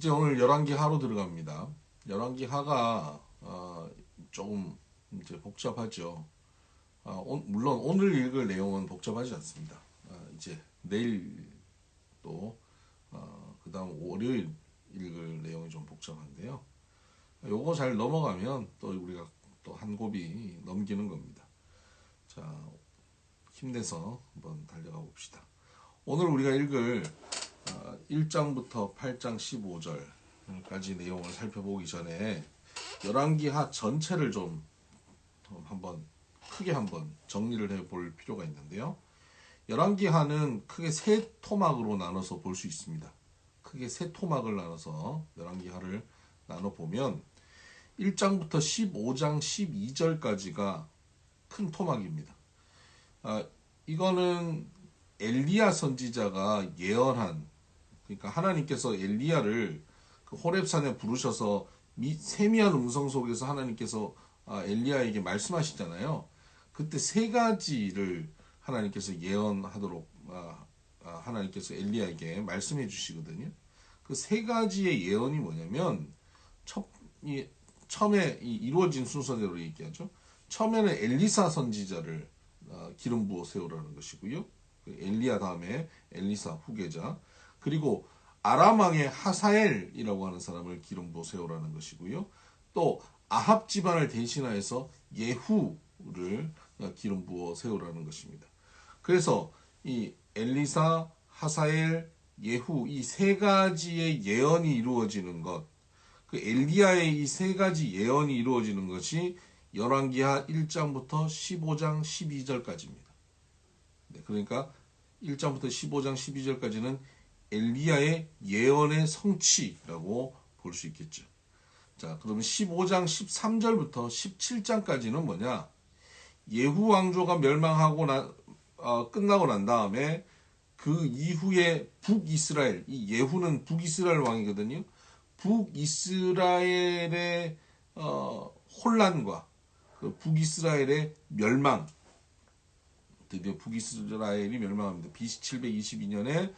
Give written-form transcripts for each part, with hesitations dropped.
이제 오늘 열왕기 하로 들어갑니다. 열왕기 하가 조금 이제 복잡하죠. 물론 오늘 읽을 내용은 복잡하지 않습니다. 이제 내일 또 그다음 월요일 읽을 내용이 좀 복잡한데요. 요거 잘 넘어가면 또 우리가 또 한 곱이 넘기는 겁니다. 자, 힘내서 한번 달려가 봅시다. 오늘 우리가 읽을 1장부터 8장 15절까지 내용을 살펴보기 전에 열왕기 하 전체를 좀 한번 크게 한번 정리를 해볼 필요가 있는데요. 열왕기 하는 크게 세 토막으로 나눠서 볼 수 있습니다. 크게 세 토막을 나눠서 열왕기 하를 나눠보면 1장부터 15장 12절까지가 큰 토막입니다. 이거는 엘리야 선지자가 예언한, 그러니까 하나님께서 엘리야를 그 호렙산에 부르셔서 세미한 음성 속에서 하나님께서 엘리야에게 말씀하시잖아요. 그때 세 가지를 하나님께서 예언하도록 하나님께서 엘리야에게 말씀해 주시거든요. 그 세 가지의 예언이 뭐냐면 처음에 이루어진 순서대로 얘기하죠. 처음에는 엘리사 선지자를 기름 부어 세우라는 것이고요. 엘리야 다음에 엘리사 후계자, 그리고 아람 왕의 하사엘이라고 하는 사람을 기름 부어 세우라는 것이고요. 또 아합 집안을 대신하여서 예후를 기름 부어 세우라는 것입니다. 그래서 이 엘리사, 하사엘, 예후 이 세 가지의 예언이 이루어지는 것, 그 엘리야의 이 세 가지 예언이 이루어지는 것이 열왕기하 1장부터 15장 12절까지입니다. 네, 그러니까 1장부터 15장 12절까지는 엘리야의 예언의 성취라고 볼 수 있겠죠. 자, 그러면 15장 13절부터 17장까지는 뭐냐? 예후 왕조가 멸망하고 끝나고 난 다음에 그 이후에 북이스라엘, 이 예후는 북이스라엘 왕이거든요. 북이스라엘의 혼란과 그 북이스라엘의 멸망, 드디어 북이스라엘이 멸망합니다. BC 722년에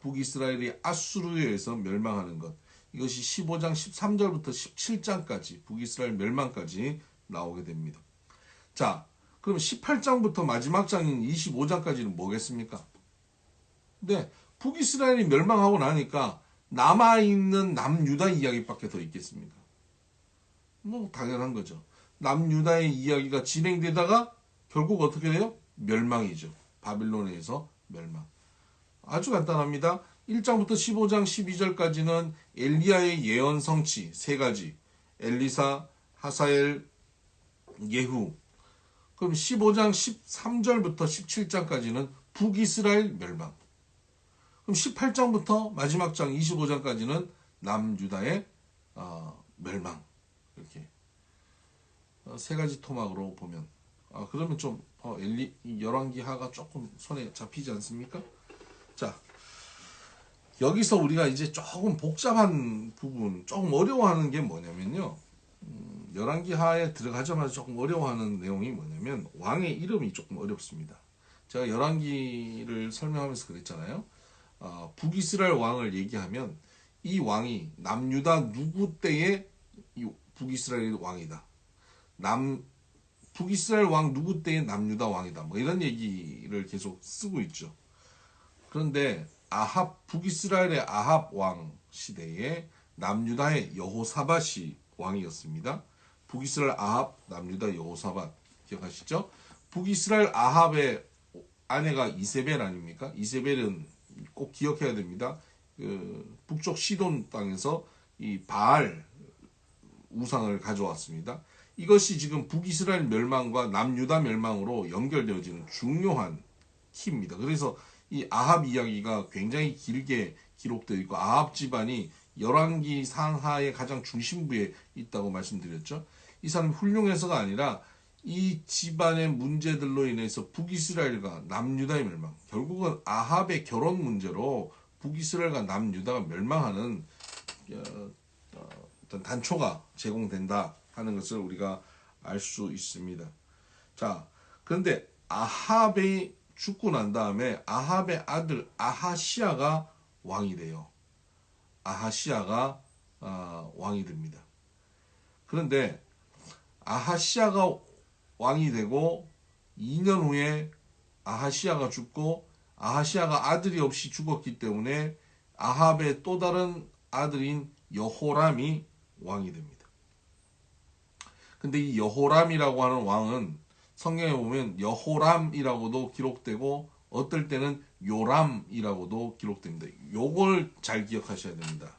북이스라엘이 아수르에 의해서 멸망하는 것. 이것이 15장 13절부터 17장까지 북이스라엘 멸망까지 나오게 됩니다. 자, 그럼 18장부터 마지막 장인 25장까지는 뭐겠습니까? 네, 북이스라엘이 멸망하고 나니까 남아있는 남유다 이야기밖에 더 있겠습니까? 뭐 당연한 거죠. 남유다의 이야기가 진행되다가 결국 어떻게 돼요? 멸망이죠. 바빌론에 의해서 멸망. 아주 간단합니다. 1장부터 15장 12절까지는 엘리야의 예언 성취 세 가지. 엘리사, 하사엘, 예후. 그럼 15장 13절부터 17장까지는 북이스라엘 멸망. 그럼 18장부터 마지막 장 25장까지는 남유다의 멸망. 이렇게 세 가지 토막으로 보면 그러면 좀 열왕기 하가 조금 손에 잡히지 않습니까? 자, 여기서 우리가 이제 조금 복잡한 부분, 조금 어려워하는 게 뭐냐면요. 열왕기 하에 들어가자마자 조금 어려워하는 내용이 뭐냐면 왕의 이름이 조금 어렵습니다. 제가 열왕기를 설명하면서 그랬잖아요. 북이스라엘 왕을 얘기하면 이 왕이 남유다 누구 때의 북이스라엘 왕이다. 북이스라엘 왕 누구 때의 남유다 왕이다. 뭐 이런 얘기를 계속 쓰고 있죠. 그런데 북이스라엘의 아합 왕 시대에 남유다의 여호사밧이 왕이었습니다. 북이스라엘 아합, 남유다 여호사밧 기억하시죠? 북이스라엘 아합의 아내가 이세벨 아닙니까? 이세벨은 꼭 기억해야 됩니다. 북쪽 시돈 땅에서 이 바알 우상을 가져왔습니다. 이것이 지금 북이스라엘 멸망과 남유다 멸망으로 연결되어지는 중요한 키입니다. 그래서 이 아합 이야기가 굉장히 길게 기록되어 있고 아합 집안이 열왕기 상하의 가장 중심부에 있다고 말씀드렸죠. 이 사람이 훌륭해서가 아니라 이 집안의 문제들로 인해서 북이스라엘과 남유다의 멸망, 결국은 아합의 결혼 문제로 북이스라엘과 남유다가 멸망하는 어떤 단초가 제공된다 하는 것을 우리가 알 수 있습니다. 자, 그런데 아합이 죽고 난 다음에 아합의 아들 아하시아가 왕이 돼요. 아하시아가 왕이 됩니다. 그런데 아하시아가 왕이 되고 2년 후에 아하시아가 죽고 아하시아가 아들이 없이 죽었기 때문에 아합의 또 다른 아들인 여호람이 왕이 됩니다. 근데 이 여호람이라고 하는 왕은 성경에 보면 여호람이라고도 기록되고 어떨 때는 요람이라고도 기록됩니다. 요걸 잘 기억하셔야 됩니다.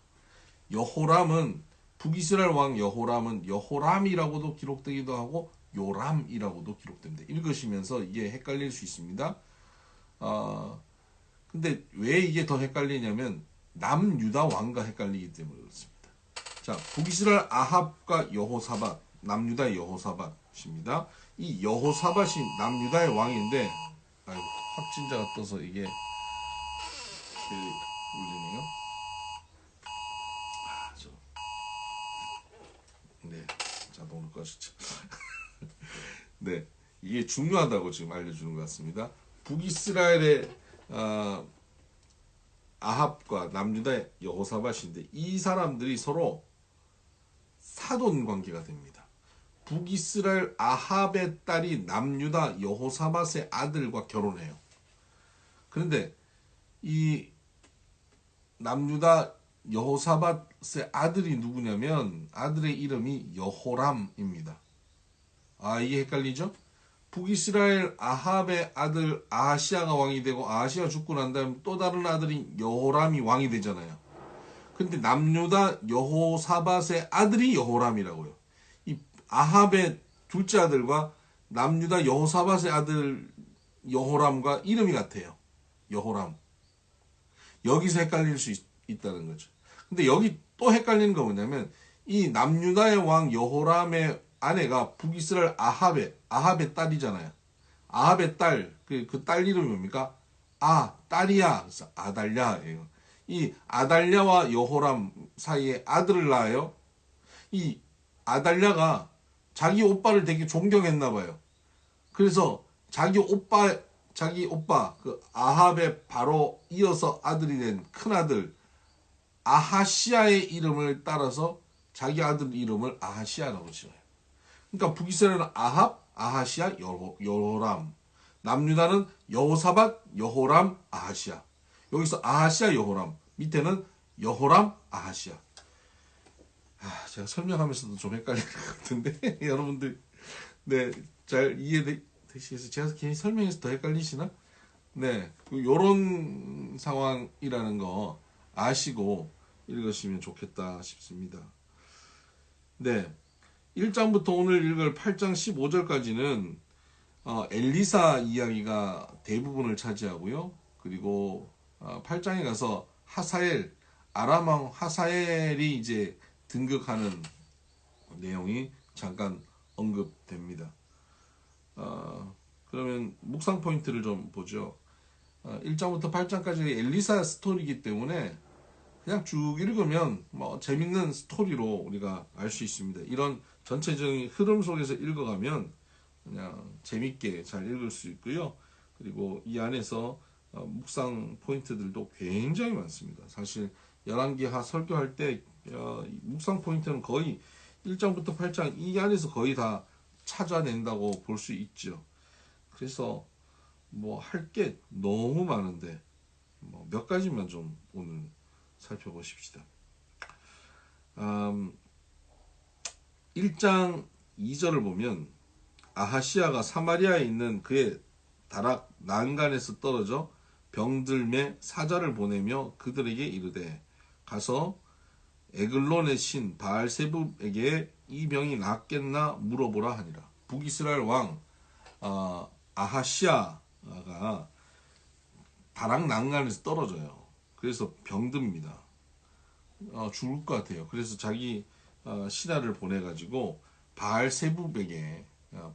여호람은 북이스라엘 왕 여호람은 여호람이라고도 기록되기도 하고 요람이라고도 기록됩니다. 읽으시면서 이게 헷갈릴 수 있습니다. 근데 왜 이게 더 헷갈리냐면 남유다 왕과 헷갈리기 때문에 그렇습니다. 자, 북이스라엘 아합과 여호사밧, 남유다의 여호사밧입니다. 이 여호사밧이 남유다의 왕인데, 아이고, 확진자가 떠서 이게 울리네요. 네, 자동으로 꺼주죠. 네, 이게 중요하다고 지금 알려주는 것 같습니다. 북이스라엘의 아합과 남유다의 여호사밧인데 이 사람들이 서로 사돈 관계가 됩니다. 북이스라엘 아합의 딸이 남유다 여호사밧의 아들과 결혼해요. 그런데 이 남유다 여호사밧의 아들이 누구냐면 아들의 이름이 여호람입니다. 이게 헷갈리죠? 북이스라엘 아합의 아들 아하시아가 왕이 되고 아하시아가 죽고 난 다음 또 다른 아들인 여호람이 왕이 되잖아요. 근데 남유다 여호사밧의 아들이 여호람이라고요. 이 아합의 둘째 아들과 남유다 여호사밧의 아들 여호람과 이름이 같아요. 여호람. 여기서 헷갈릴 수 있다는 거죠. 근데 여기 또 헷갈리는 거 뭐냐면 이 남유다의 왕 여호람의 아내가 북이스라엘 아합의 딸이잖아요. 아합의 딸, 그 딸 이름이 뭡니까? 딸이야. 그래서 아달랴예요. 이 아달랴와 여호람 사이에 아들을 낳아요. 이 아달랴가 자기 오빠를 되게 존경했나 봐요. 그래서 자기 오빠 그 아합의 바로 이어서 아들이 된 큰아들 아하시아의 이름을 따라서 자기 아들 이름을 아하시아라고 지어요. 그러니까 북이스라엘은 아합, 아하시아, 여호람. 남유다는 여호사밧, 여호람, 아하시아. 여기서 아하시아, 여호람. 밑에는 여호람, 아하시아. 제가 설명하면서도 좀 헷갈리는 것 같은데 여러분들 네, 잘 이해되시겠어요? 제가 괜히 설명해서 더 헷갈리시나? 네, 요런 상황이라는 거 아시고 읽으시면 좋겠다 싶습니다. 네, 1장부터 오늘 읽을 8장 15절까지는 엘리사 이야기가 대부분을 차지하고요. 그리고 8장에 가서 하사엘, 아람왕 하사엘이 이제 등극하는 내용이 잠깐 언급됩니다. 그러면 묵상 포인트를 좀 보죠. 1장부터 8장까지 엘리사 스토리이기 때문에 그냥 쭉 읽으면 뭐 재밌는 스토리로 우리가 알 수 있습니다. 이런 전체적인 흐름 속에서 읽어가면 그냥 재밌게 잘 읽을 수 있고요. 그리고 이 안에서 묵상 포인트들도 굉장히 많습니다. 사실 열왕기하 설교할 때 묵상 포인트는 거의 1장부터 8장 이 안에서 거의 다 찾아낸다고 볼 수 있죠. 그래서 뭐 할 게 너무 많은데 뭐 몇 가지만 좀 오늘 살펴보십시다. 1장 2절을 보면 아하시아가 사마리아에 있는 그의 다락 난간에서 떨어져 병들매 사자를 보내며 그들에게 이르되 가서 에글론의 신 바알세붑에게 이 병이 낫겠나 물어보라 하니라. 북이스라엘 왕 아하시아가 다락 난간에서 떨어져요. 그래서 병듭니다. 죽을 것 같아요. 그래서 자기 신하를 보내가지고 바알세붑에게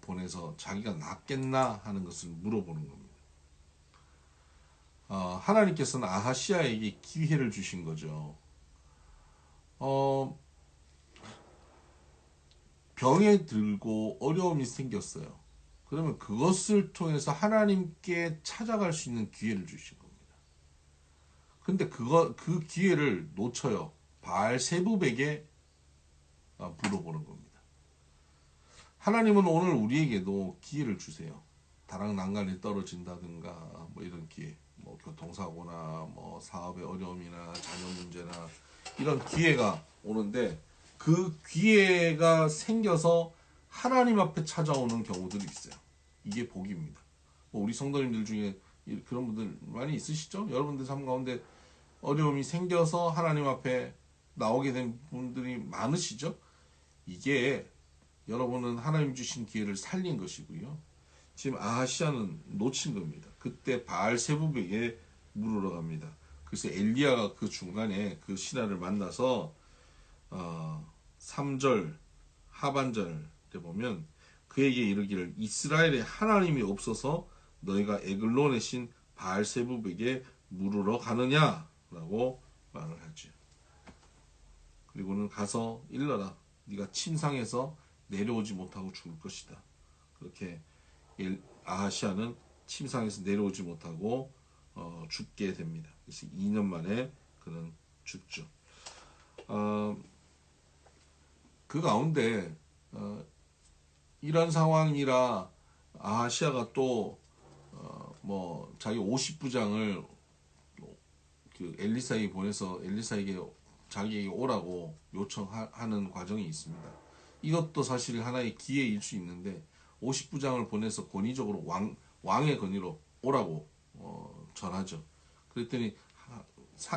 보내서 자기가 낫겠나 하는 것을 물어보는 겁니다. 하나님께서는 아하시아에게 기회를 주신 거죠. 병에 들고 어려움이 생겼어요. 그러면 그것을 통해서 하나님께 찾아갈 수 있는 기회를 주신 겁니다. 근데 그 기회를 놓쳐요. 바알세붑에게 물어보는 겁니다. 하나님은 오늘 우리에게도 기회를 주세요. 다락 난간에 떨어진다든가 뭐 이런 기회, 뭐 교통사고나 뭐 사업의 어려움이나 자녀 문제나 이런 기회가 오는데 그 기회가 생겨서 하나님 앞에 찾아오는 경우들이 있어요. 이게 복입니다. 뭐 우리 성도님들 중에 그런 분들 많이 있으시죠? 여러분들 삶 가운데 어려움이 생겨서 하나님 앞에 나오게 된 분들이 많으시죠? 이게 여러분은 하나님 주신 기회를 살린 것이고요. 지금 아하시아는 놓친 겁니다. 그때 바알세붑에게 물으러 갑니다. 그래서 엘리야가 그 중간에 그 신하를 만나서 3절 하반절에 보면 그에게 이르기를 이스라엘에 하나님이 없어서 너희가 에글론의 신 바알세붑에게 물으러 가느냐라고 말을 하죠. 그리고는 가서 일러라. 네가 침상에서 내려오지 못하고 죽을 것이다. 그렇게 아하시아는 침상에서 내려오지 못하고 죽게 됩니다. 그래서 2년 만에 그는 죽죠. 그 가운데 이런 상황이라 아하시아가 또 뭐 자기 50부장을 그 엘리사에게 보내서 엘리사에게 자기에게 오라고 요청하는 과정이 있습니다. 이것도 사실 하나의 기회일 수 있는데 50부장을 보내서 권위적으로 왕의 권위로 오라고 전하죠. 그랬더니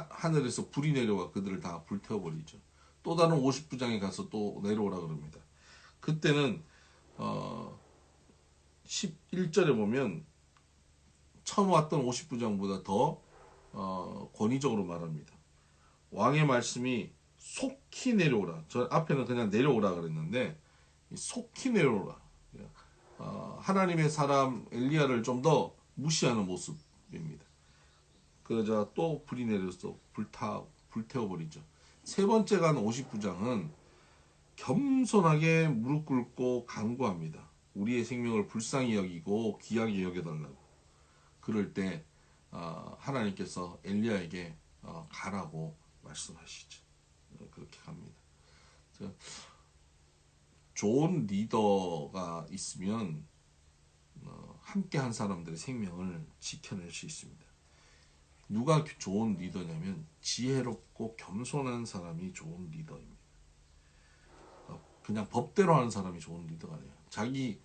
하늘에서 불이 내려와 그들을 다 불태워버리죠. 또 다른 50부장에 가서 또 내려오라 그럽니다. 그때는 11절에 보면 처음 왔던 50부장보다 더 권위적으로 말합니다. 왕의 말씀이 속히 내려오라. 저 앞에는 그냥 내려오라 그랬는데 속히 내려오라. 하나님의 사람 엘리야를 좀 더 무시하는 모습입니다. 그러자 또 불이 내려서 불태워버리죠. 세 번째 간 50부장은 겸손하게 무릎 꿇고 간구합니다. 우리의 생명을 불쌍히 여기고 귀하게 여겨달라고. 그럴 때 하나님께서 엘리야에게 가라고 말씀하시죠. 그렇게 갑니다. 좋은 리더가 있으면 함께 한 사람들의 생명을 지켜낼 수 있습니다. 누가 좋은 리더냐면 지혜롭고 겸손한 사람이 좋은 리더입니다. 그냥 법대로 하는 사람이 좋은 리더가 아니에요. 자기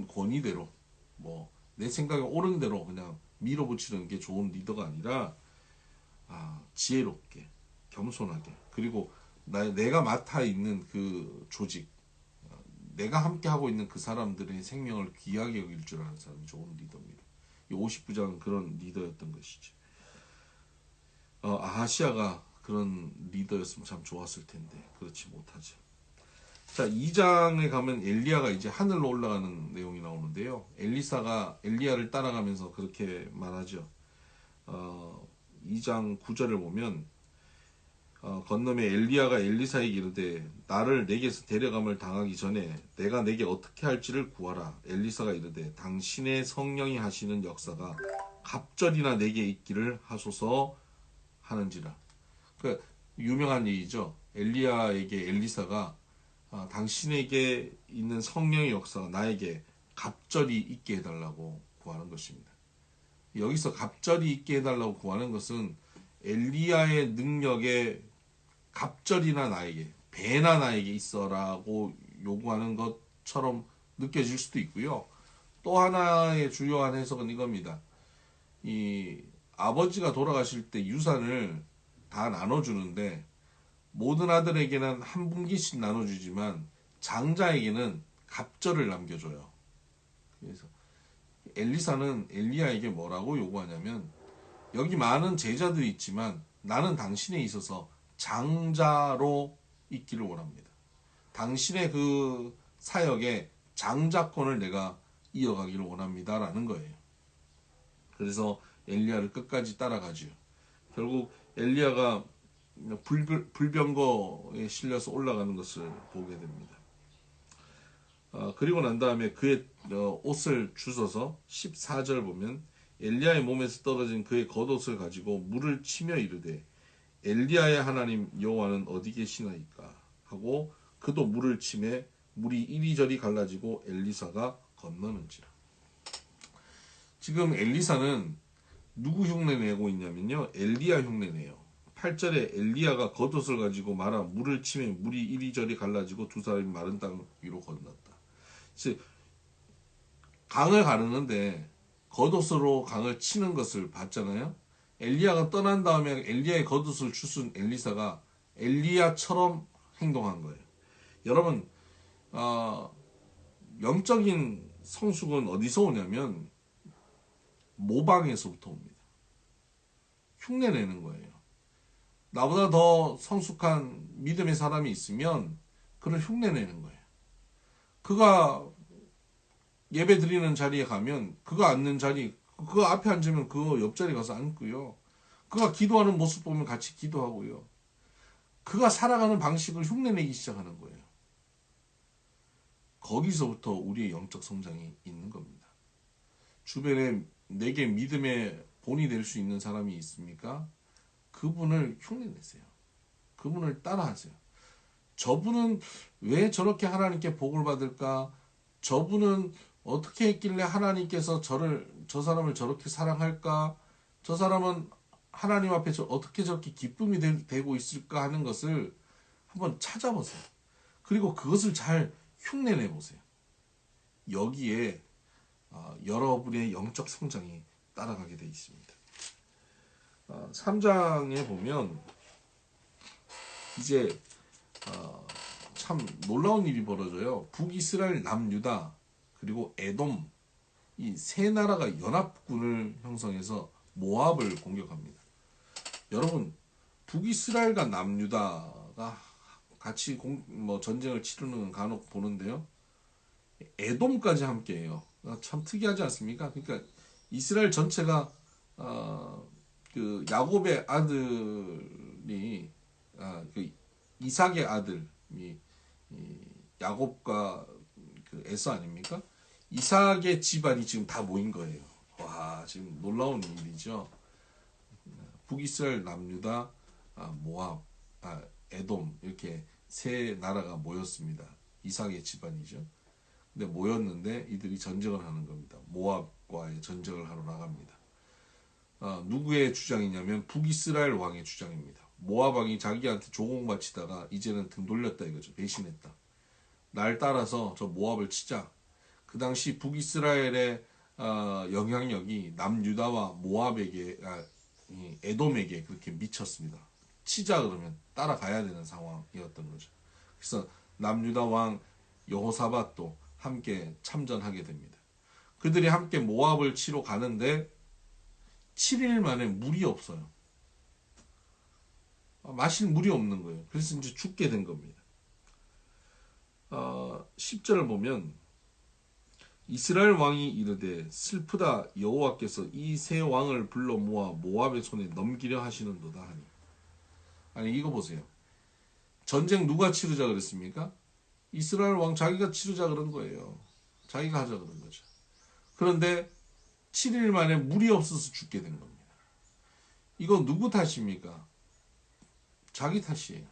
권위대로 뭐 내 생각에 옳은 대로 그냥 밀어붙이는 게 좋은 리더가 아니라 지혜롭게 겸손하게 그리고 내가 맡아 있는 그 조직 내가 함께 하고 있는 그 사람들의 생명을 귀하게 여길 줄 아는 사람이 좋은 리더입니다. 이 50부장은 그런 리더였던 것이죠. 아하시아가 그런 리더였으면 참 좋았을 텐데 그렇지 못하죠. 자, 2장에 가면 엘리야가 이제 하늘로 올라가는 내용이 나오는데요. 엘리사가 엘리야를 따라가면서 그렇게 말하죠. 2장 9절을 보면 건너매 엘리야가 엘리사에게 이르되 나를 내게서 데려감을 당하기 전에 내가 내게 어떻게 할지를 구하라. 엘리사가 이르되 당신의 성령이 하시는 역사가 갑절이나 내게 있기를 하소서 하는지라. 그러니까 유명한 얘기죠. 엘리야에게 엘리사가 당신에게 있는 성령의 역사가 나에게 갑절이 있게 해달라고 구하는 것입니다. 여기서 갑절이 있게 해달라고 구하는 것은 엘리야의 능력에 갑절이나 나에게 배나 나에게 있어라고 요구하는 것처럼 느껴질 수도 있고요. 또 하나의 주요한 해석은 이겁니다. 이 아버지가 돌아가실 때 유산을 다 나눠주는데 모든 아들에게는 한 분기씩 나눠주지만 장자에게는 갑절을 남겨줘요. 그래서 엘리사는 엘리야에게 뭐라고 요구하냐면 여기 많은 제자들이 있지만 나는 당신에 있어서 장자로 있기를 원합니다. 당신의 그 사역에 장자권을 내가 이어가기를 원합니다라는 거예요. 그래서 엘리야를 끝까지 따라가지요. 결국 엘리야가 불병거에 실려서 올라가는 것을 보게 됩니다. 그리고 난 다음에 그의 옷을 주워서 14절 보면 엘리야의 몸에서 떨어진 그의 겉옷을 가지고 물을 치며 이르되 엘리야의 하나님 여호와는 어디 계시나이까 하고 그도 물을 치매 물이 이리저리 갈라지고 엘리사가 건너는지라. 지금 엘리사는 누구 흉내내고 있냐면요, 엘리야 흉내내요. 8절에 엘리야가 겉옷을 가지고 말아 물을 치매 물이 이리저리 갈라지고 두 사람이 마른 땅 위로 건넜다. 즉 강을 가르는데 겉옷으로 강을 치는 것을 봤잖아요. 엘리야가 떠난 다음에 엘리야의 겉옷을 주순 엘리사가 엘리야처럼 행동한 거예요. 여러분, 영적인 성숙은 어디서 오냐면 모방에서부터 옵니다. 흉내내는 거예요. 나보다 더 성숙한 믿음의 사람이 있으면 그를 흉내내는 거예요. 그가 예배 드리는 자리에 가면 그가 앉는 자리, 그 앞에 앉으면 그 옆자리 가서 앉고요. 그가 기도하는 모습 보면 같이 기도하고요. 그가 살아가는 방식을 흉내내기 시작하는 거예요. 거기서부터 우리의 영적 성장이 있는 겁니다. 주변에 내게 믿음의 본이 될 수 있는 사람이 있습니까? 그분을 흉내내세요. 그분을 따라하세요. 저분은 왜 저렇게 하나님께 복을 받을까? 저분은 어떻게 했길래 하나님께서 저 사람을 저렇게 사랑할까? 저 사람은 하나님 앞에 어떻게 저렇게 기쁨이 되고 있을까 하는 것을 한번 찾아보세요. 그리고 그것을 잘 흉내내 보세요. 여기에 여러분의 영적 성장이 따라가게 되어 있습니다. 3장에 보면 이제 참 놀라운 일이 벌어져요. 북이스라엘, 남유다, 그리고 에돔, 이 세 나라가 연합군을 형성해서 모압을 공격합니다. 여러분, 북이스라엘과 남유다가 같이 전쟁을 치르는 건 간혹 보는데요. 에돔까지 함께해요. 참 특이하지 않습니까? 그러니까 이스라엘 전체가 그 야곱의 아들이 그 이삭의 아들이 야곱과 그 에서 아닙니까? 이삭의 집안이 지금 다 모인 거예요. 와, 지금 놀라운 일이죠. 북이스라엘, 남유다, 모압, 에돔 이렇게 세 나라가 모였습니다. 이삭의 집안이죠. 근데 모였는데 이들이 전쟁을 하는 겁니다. 모압과의 전쟁을 하러 나갑니다. 누구의 주장이냐면 북이스라엘 왕의 주장입니다. 모압 왕이 자기한테 조공 바치다가 이제는 등 돌렸다 이거죠. 배신했다. 날 따라서 저 모압을 치자. 그 당시 북이스라엘의 영향력이 남유다와 모압에게, 에돔에게 그렇게 미쳤습니다. 치자 그러면 따라가야 되는 상황이었던 거죠. 그래서 남유다 왕 여호사밧도 함께 참전하게 됩니다. 그들이 함께 모압을 치러 가는데 7일 만에 물이 없어요. 마실 물이 없는 거예요. 그래서 이제 죽게 된 겁니다. 10절을 보면 이스라엘 왕이 이르되 슬프다 여호와께서 이 세 왕을 불러 모아 모압의 손에 넘기려 하시는도다 하니. 아니 이거 보세요. 전쟁 누가 치르자 그랬습니까? 이스라엘 왕 자기가 치르자 그런 거예요. 자기가 하자 그런 거죠. 그런데 7일 만에 물이 없어서 죽게 된 겁니다. 이거 누구 탓입니까? 자기 탓이에요.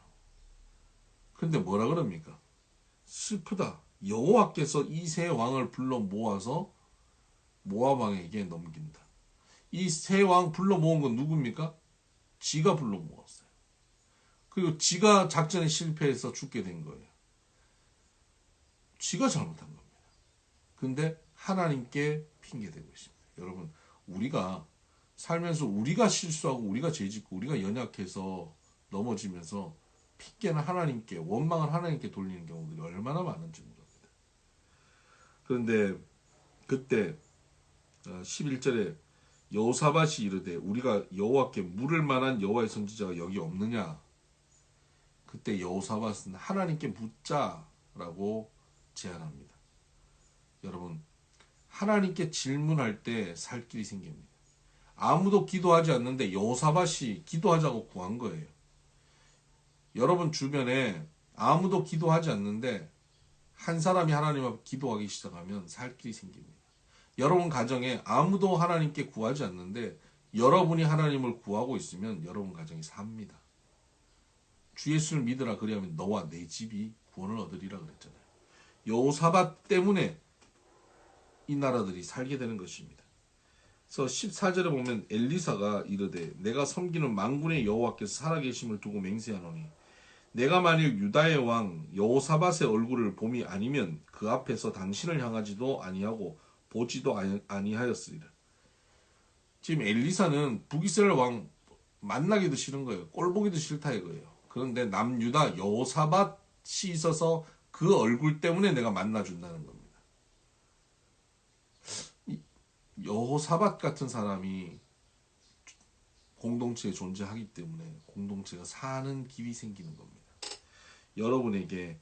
그런데 뭐라 그럽니까? 슬프다. 여호와께서 이 세 왕을 불러 모아서 모압 왕에게 넘긴다. 이 세 왕 불러 모은 건 누굽니까? 지가 불러 모았어요. 그리고 지가 작전에 실패해서 죽게 된 거예요. 지가 잘못한 겁니다. 근데 하나님께 핑계대고 있습니다. 여러분, 우리가 살면서 우리가 실수하고 우리가 죄짓고 우리가 연약해서 넘어지면서 핑계는 하나님께, 원망을 하나님께 돌리는 경우들이 얼마나 많은지 모릅니다. 그런데 그때 11절에 여호사밧이 이르되 우리가 여호와께 물을 만한 여호와의 선지자가 여기 없느냐. 그때 여호사밧은 하나님께 묻자라고 제안합니다. 여러분, 하나님께 질문할 때 살 길이 생깁니다. 아무도 기도하지 않는데 여호사밧이 기도하자고 구한 거예요. 여러분 주변에 아무도 기도하지 않는데 한 사람이 하나님 앞에 기도하기 시작하면 살 길이 생깁니다. 여러분 가정에 아무도 하나님께 구하지 않는데 여러분이 하나님을 구하고 있으면 여러분 가정이 삽니다. 주 예수를 믿으라 그리하면 너와 내 집이 구원을 얻으리라 그랬잖아요. 여호사밧 때문에 이 나라들이 살게 되는 것입니다. 그래서 14절에 보면 엘리사가 이르되 내가 섬기는 만군의 여호와께서 살아계심을 두고 맹세하노니 내가 만일 유다의 왕 여호사밧의 얼굴을 봄이 아니면 그 앞에서 당신을 향하지도 아니하고 보지도 아니하였으리라. 지금 엘리사는 북이스라엘 왕 만나기도 싫은 거예요. 꼴 보기도 싫다 이거예요. 그런데 남유다 여호사밧이 있어서 그 얼굴 때문에 내가 만나준다는 겁니다. 여호사밧 같은 사람이 공동체에 존재하기 때문에 공동체가 사는 길이 생기는 겁니다. 여러분에게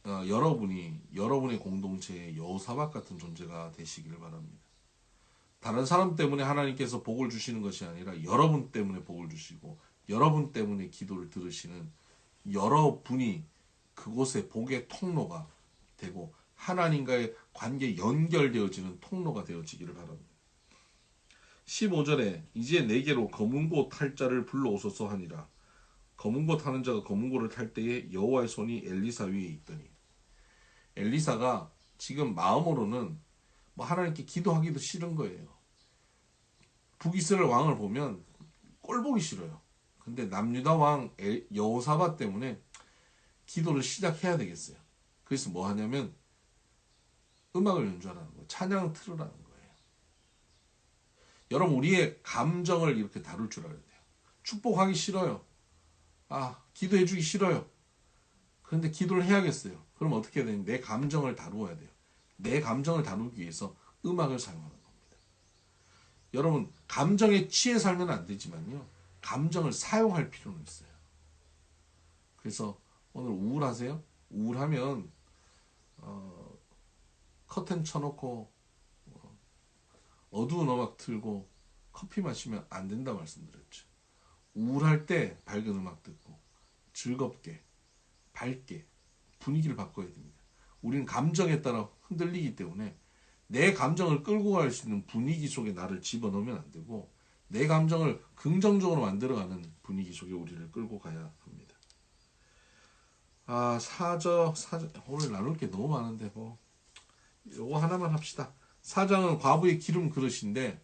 여러분이 여러분의 공동체에 여호사밧 같은 존재가 되시기를 바랍니다. 다른 사람 때문에 하나님께서 복을 주시는 것이 아니라 여러분 때문에 복을 주시고 여러분 때문에 기도를 들으시는 여러분이 그곳에 복의 통로가 되고 하나님과의 관계 연결되어지는 통로가 되어지기를 바랍니다. 15절에 이제 내게로 검은 고 탈 자를 불러오소서 하니라. 검은 고 타는 자가 검은 고를 탈 때에 여호와의 손이 엘리사 위에 있더니 엘리사가 지금 마음으로는 하나님께 기도하기도 싫은 거예요. 북이스라엘 왕을 보면 꼴 보기 싫어요. 근데 남유다 왕 여호사밧 때문에 기도를 시작해야 되겠어요. 그래서 뭐 하냐면 음악을 연주하라는 거예요. 찬양 틀으라는 거예요. 여러분 우리의 감정을 이렇게 다룰 줄 알아야 돼요. 축복하기 싫어요. 기도해주기 싫어요. 그런데 기도를 해야겠어요. 그럼 어떻게 해야 되냐? 내 감정을 다루어야 돼요. 내 감정을 다루기 위해서 음악을 사용하는 겁니다. 여러분 감정에 취해 살면 안 되지만요. 감정을 사용할 필요는 있어요. 그래서 오늘 우울하세요? 우울하면 커튼 쳐놓고 어두운 음악 틀고 커피 마시면 안 된다 말씀드렸죠. 우울할 때 밝은 음악 듣고 즐겁게 밝게 분위기를 바꿔야 됩니다. 우리는 감정에 따라 흔들리기 때문에 내 감정을 끌고 갈 수 있는 분위기 속에 나를 집어넣으면 안 되고 내 감정을 긍정적으로 만들어가는 분위기 속에 우리를 끌고 가야 합니다. 사저 오늘 나눌 게 너무 많은데 요거 하나만 합시다. 사장은 과부의 기름 그릇인데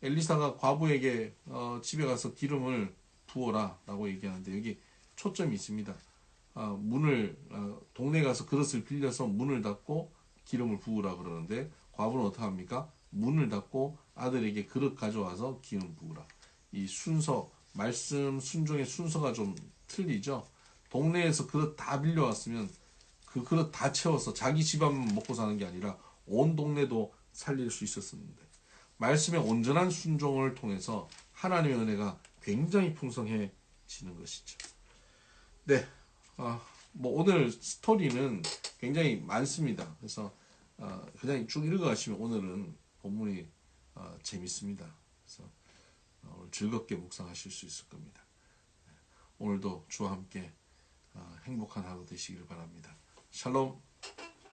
엘리사가 과부에게 집에 가서 기름을 부어라 라고 얘기하는데 여기 초점이 있습니다. 문을 동네 가서 그릇을 빌려서 문을 닫고 기름을 부으라 그러는데 과부는 어떻게 합니까? 문을 닫고 아들에게 그릇 가져와서 기름 부으라. 이 순서 말씀 순종의 순서가 좀 틀리죠. 동네에서 그릇 다 빌려왔으면 그 그릇 다 채워서 자기 집안만 먹고 사는 게 아니라 온 동네도 살릴 수 있었는데 말씀의 온전한 순종을 통해서 하나님의 은혜가 굉장히 풍성해지는 것이죠. 네, 오늘 스토리는 굉장히 많습니다. 그래서 그냥 쭉 읽어가시면 오늘은 본문이 재밌습니다. 그래서 오늘 즐겁게 묵상하실 수 있을 겁니다. 오늘도 주와 함께 행복한 하루 되시기를 바랍니다. 샬롬.